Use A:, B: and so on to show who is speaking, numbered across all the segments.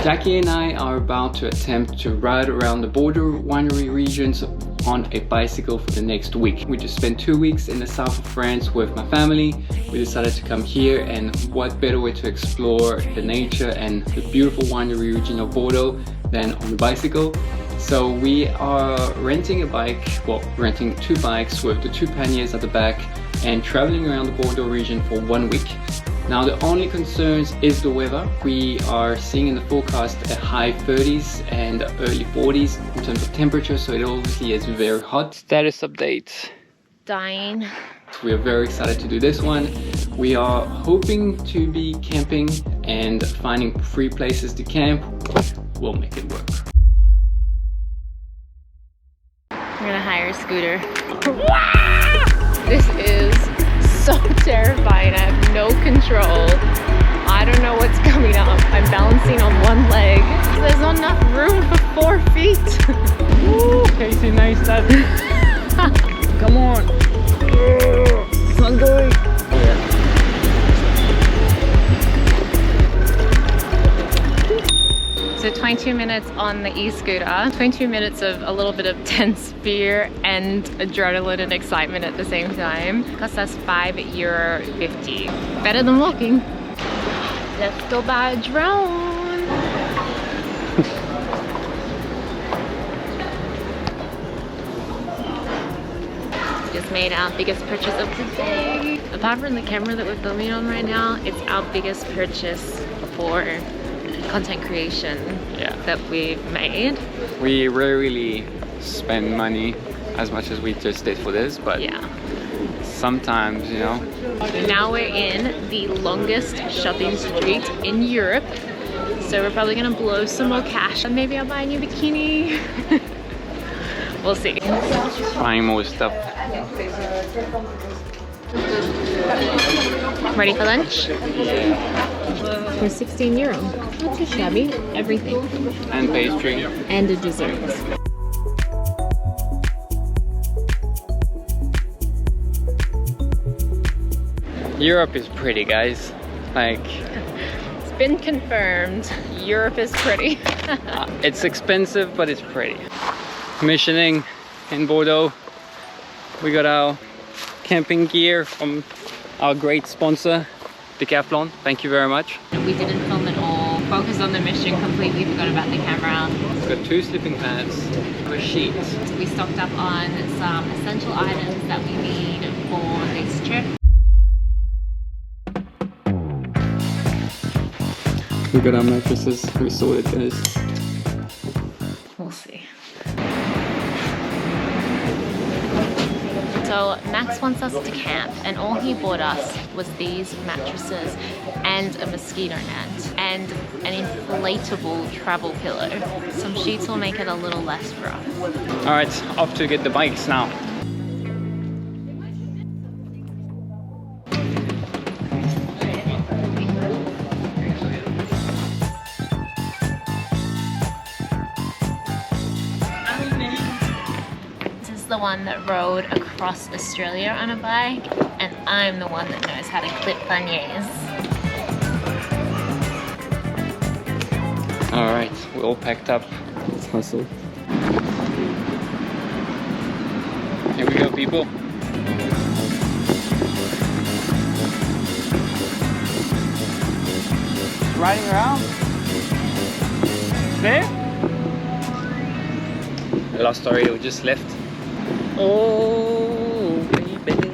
A: Jackie and I are about to attempt to ride around the Bordeaux winery regions on a bicycle for the next week. We just spent 2 weeks in the south of France with my family. We decided to come here, and what better way to explore the nature and the beautiful winery region of Bordeaux than on the bicycle. So we are renting a bike, well, renting 2 bikes with the 2 panniers at the back and traveling around the Bordeaux region for 1 week. Now the only concerns is the weather. We are seeing in the forecast a high 30s and early 40s in terms of temperature, so it obviously is very hot. Status update.
B: Dying.
A: We are very excited to do this one. We are hoping to be camping and finding free places to camp. We'll make it work.
B: We're gonna hire a scooter. This is so terrifying. I have no control. I don't know what's coming up. I'm balancing on one leg. There's not enough room for 4 feet.
A: Woo, Casey, nice that. Come on. It's not going.
B: So 22 minutes on the e-scooter, 22 minutes of a little bit of tense fear and adrenaline and excitement at the same time. Cost us €5.50. Better than walking. Let's go buy a drone. Just made our biggest purchase of the day. Apart from the camera that we're filming on right now, it's our biggest purchase for content creation that we've made.
A: We rarely spend money as much as we just did for this, but
B: yeah,
A: sometimes, you know.
B: Now we're in the longest shopping street in Europe, so we're probably gonna blow some more cash and maybe I'll buy a new bikini. We'll see.
A: Buying more stuff.
B: Ready for lunch? For €16. Not too shabby. Everything.
A: And pastry.
B: And a dessert.
A: Europe is pretty, guys. Like,
B: it's been confirmed. Europe is pretty.
A: it's expensive, but it's pretty. Commissioning in Bordeaux. We got our camping gear from our great sponsor, Decathlon. Thank you very much.
B: We didn't film at all. Focused on the mission, completely forgot about the camera.
A: We've got 2 sleeping pads, a sheet.
B: We stocked up on some essential items that we need for this trip.
A: We got our mattresses. We sorted, guys.
B: We'll see. So Max wants us to camp, and all he bought us was these mattresses and a mosquito net and an inflatable travel pillow. Some sheets will make it a little less rough.
A: All right, off to get the bikes now.
B: The one that rode across Australia on a bike, and I'm the one that knows how to clip panniers.
A: All right, we're all packed up. Let's hustle. Here we go, people. Riding around. There? The last story we just left. Oh, baby,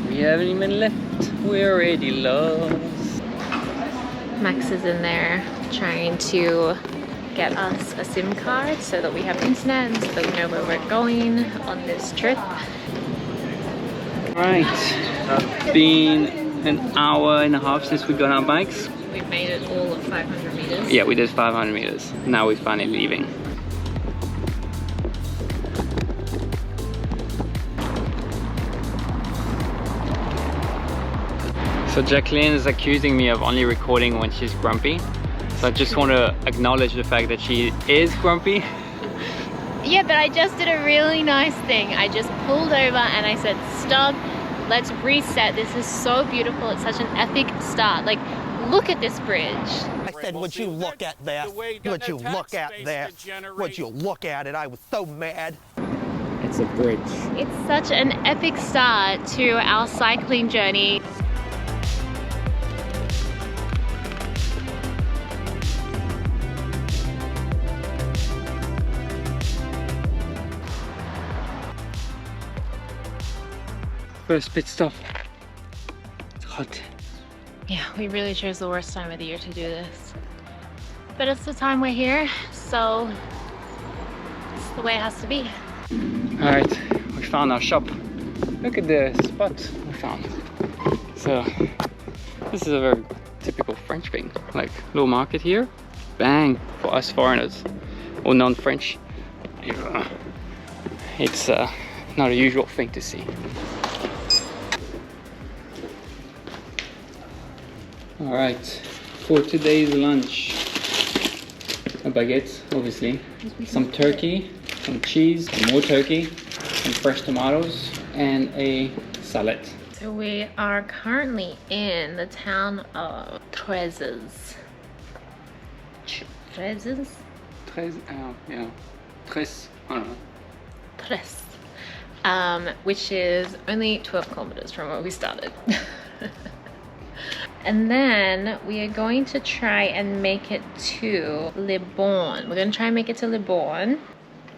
A: we haven't even left, we're already lost.
B: Max is in there trying to get us a SIM card so that we have internet and so that we know where we're going on this trip.
A: Right, been an hour and a half since we got our bikes.
B: We've made it all of 500 meters.
A: Yeah, we did 500 meters. Now we're finally leaving. So Jacqueline is accusing me of only recording when she's grumpy. So I just want to acknowledge the fact that she is grumpy.
B: Yeah, but I just did a really nice thing. I just pulled over and I said, stop, let's reset. This is so beautiful. It's such an epic start. Like, Look at this bridge.
C: I said, would you look at this? Would you look at this? Would you look at it? I was so mad.
A: It's a bridge.
B: It's such an epic start to our cycling journey.
A: First pit stop. It's hot.
B: Yeah, we really chose the worst time of the year to do this. But it's the time we're here, so it's the way it has to be.
A: Alright, we found our shop. Look at the spot we found. So, this is a very typical French thing. Like, little market here. Bang! For us foreigners. Or non-French. It's not a usual thing to see. Alright, for today's lunch, a baguette, obviously, some turkey, some cheese, more turkey, some fresh tomatoes, and a salad.
B: So we are currently in the town of Trezes. Trezes?
A: Yeah. Tres, I don't know.
B: Tres. Which is only 12 kilometers from where we started. And then we are going to try and make it to Le Bon. We're going to try and make it to Le Bon,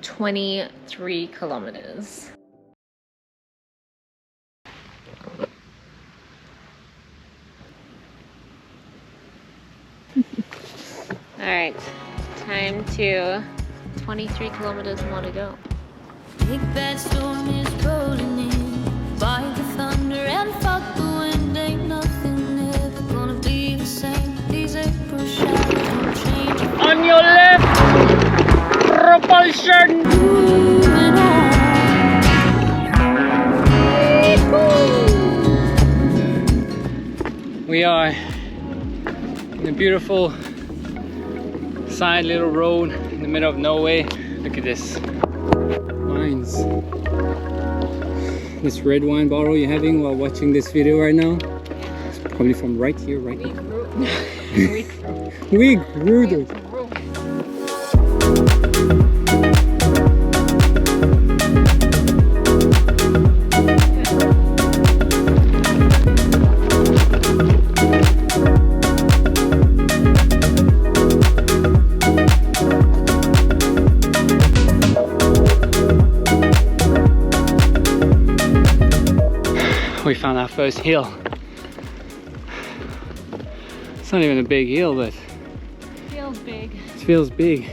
B: 23 kilometers. All right, time to 23 kilometers more to go.
D: Big bad storm is rolling in, by the thunder and fuck the wind, ain't nothing ever gonna be the same. These April showers don't change.
A: On your left! Propulsion!
D: Moving on.
A: We are in a beautiful side little road in the middle of nowhere. Look at this. Wines. This red wine bottle you're having while watching this video right now, it's probably from right here, right now. We grew those. We found our first hill. It's not even a big hill, but
B: Feels big.
A: it feels big.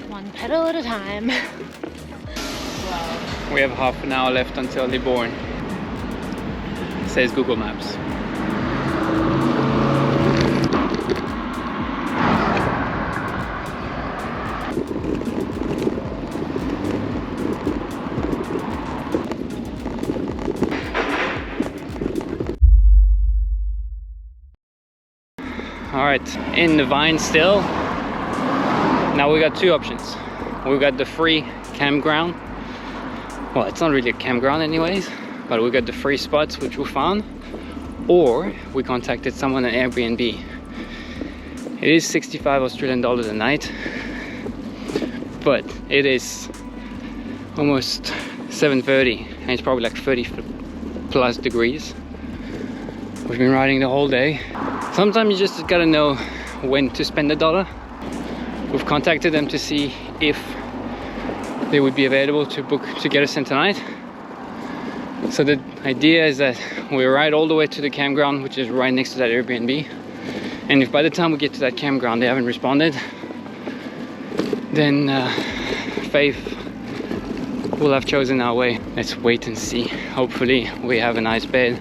B: One pedal at a time. Wow.
A: We have half an hour left until Le Bon, says Google Maps. Alright, in the vine still. Now we got two options. We got the free campground. Well, it's not really a campground anyways, but we got the free spots which we found. Or we contacted someone at Airbnb. It is 65 Australian dollars a night, but it is almost 7:30 and it's probably like 30 plus degrees. We've been riding the whole day. Sometimes you just gotta know when to spend the dollar. We've contacted them to see if they would be available to book to get us in tonight. So the idea is that we ride all the way to the campground, which is right next to that Airbnb. And if by the time we get to that campground they haven't responded, then Faith will have chosen our way. Let's wait and see. Hopefully we have a nice bed.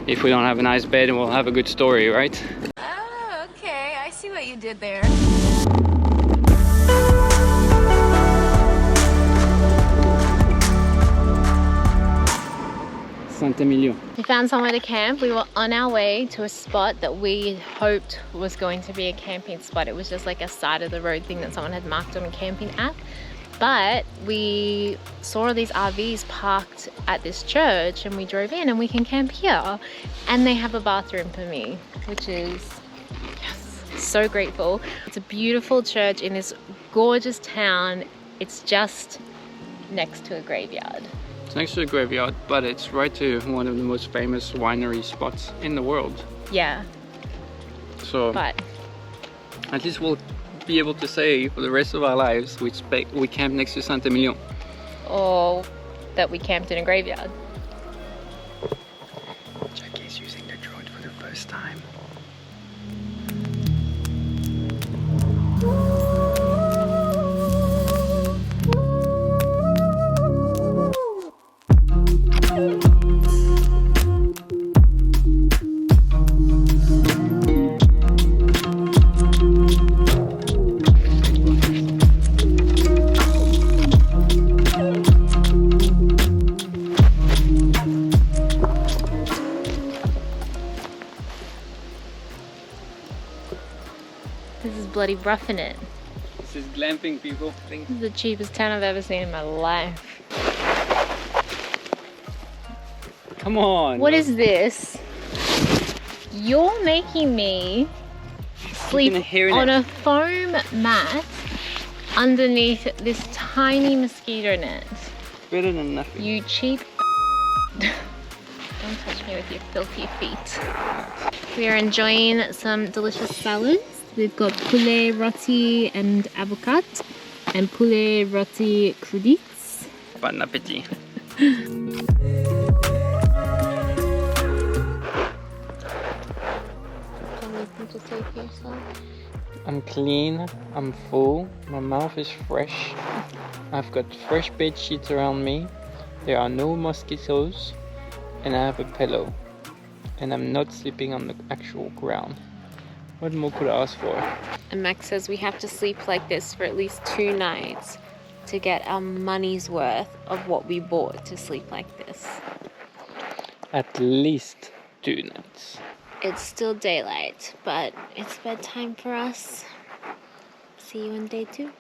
A: If we don't have a nice bed, we'll have a good story, right?
D: Oh, okay. I see what you did there.
A: Emilion.
B: We found somewhere to camp. We were on our way to a spot that we hoped was going to be a camping spot. It was just like a side of the road thing that someone had marked on a camping app. But we saw these RVs parked at this church and we drove in and we can camp here. And they have a bathroom for me, which is so grateful. It's a beautiful church in this gorgeous town. It's just next to a graveyard.
A: It's next to a graveyard, but it's right to one of the most famous winery spots in the world.
B: Yeah.
A: So
B: But
A: at least we'll be able to say for the rest of our lives we camped next to Emilion.
B: or that we camped in a graveyard.
A: Jackie is using the drone for the first time.
B: This is bloody roughing it.
A: This is glamping, people.
B: This is the cheapest town I've ever seen in my life.
A: Come on.
B: What is this? You're making me sleep on a foam mat underneath this tiny mosquito net.
A: Better than nothing.
B: You cheap. Don't touch me with your filthy feet. We are enjoying some delicious salads. We've got poulet rôti and avocat and poulet rôti crudites.
A: Bon appétit.
B: Anything to say for yourself?
A: I'm clean, I'm full, my mouth is fresh. I've got fresh bed sheets around me. There are no mosquitoes. And I have a pillow. And I'm not sleeping on the actual ground. What more could I ask for?
B: And Max says we have to sleep like this for at least 2 nights to get our money's worth of what we bought to sleep like this.
A: At least 2 nights.
B: It's still daylight, but it's bedtime for us. See you on day 2.